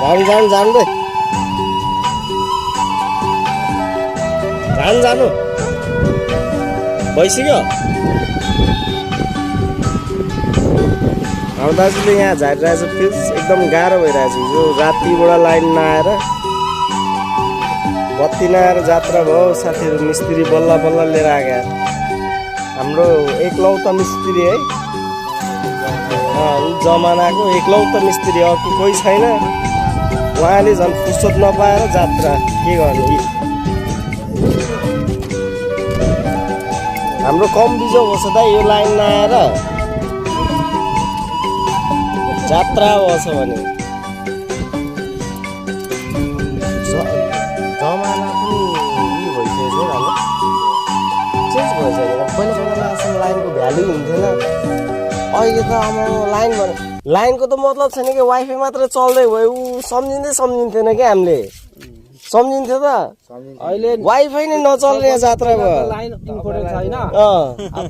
जानु दे जानु भइसक्यो। अब दाजुले यहाँ झारिरहेछ फ्युज एकदम गाह्रो भइरहेछ। हिजो रातिबाट लाइन नआएर बत्ती नआएर जात्रा भयो। साथीहरू मिस्त्री बल्ल बल्ल लिएर आएका हाम्रो एकलौता मिस्त्री है जमानाको एकलौता मिस्त्री अर्को कोही छैन। उहाँले झन् फुर्सद नपाएर जात्रा के गर्नु। हाम्रो कम बिजो भएछ त यो लाइन नआएर जात्रा भएछ भने। जमाना पनि उयो भइसकेको छ हाम्रो चेन्ज भइसक्यो। पहिला पहिला आजसम्म लाइनको भ्यालु हुन्थेन। अहिले त अब लाइनको त मतलब छैन कि वाइफाई मात्र चल्दै भयो ऊ सम्झिन्थेन क्या हामीले सम्झिन्थ्यो त। अहिले वाइफाई नै नचल्ने जात्रा भयो। लाइन इम्पोर्टेन्ट छैन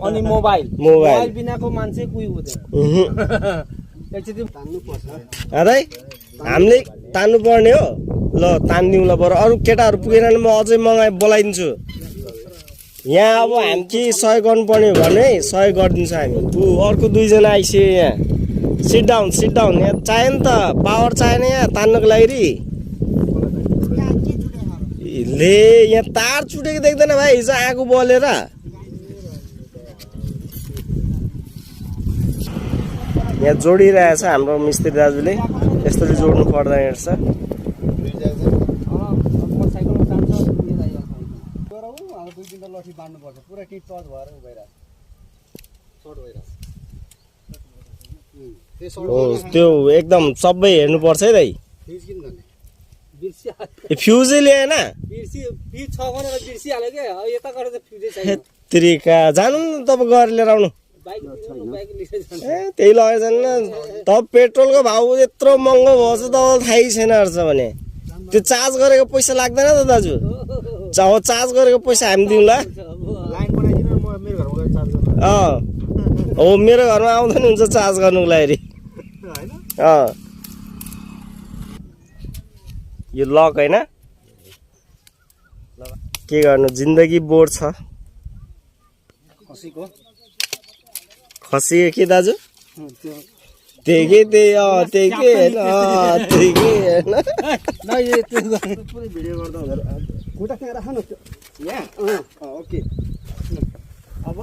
अनि मोबाइल बिनाको मान्छे कोही हुँदैन। अरे हामीले तान्नु पर्ने हो ल तानिदिउँ ल बरु अरू केटाहरू पुगेन भने म अझै बोलाइदिन्छु। यहाँ अब हामी के सहयोग गर्नुपर्ने हो भने 100 गरिदिन्छौँ हामी। ऊ अर्को 2 जना आइसक्यो यहाँ। सिट डाउन यहाँ चाहियो नि त पावर चाहिएन यहाँ तान्नुको लागि। ले यहाँ तार चुटेको देख्दैन भाइ हिजो आगो बलेर। यहाँ जोडिरहेछ हाम्रो मिस्त्री दाजुले। यस्तरी जोड्नु पर्दैन रहेछ। त्यो एकदम सबै हेर्नुपर्छ है दाइ। फ्युजै ल्याएन त्रिका जानु न तपाईँ गरेर लिएर आउनु। त्यही लगेछ नि तब पेट्रोलको भाउ यत्रो महँगो भएछ तपाईँलाई थाहै छैन रहेछ भने। त्यो चार्ज गरेको पैसा लाग्दैन त दाजु। चार्ज गरेको पैसा हामी दिउँला। हो मेरो घरमा आउँदा नि हुन्छ चार्ज गर्नुको लागि। यो लक होइन के गर्नु जिन्दगी बोर छ। खसी के दाजु त्यही के अब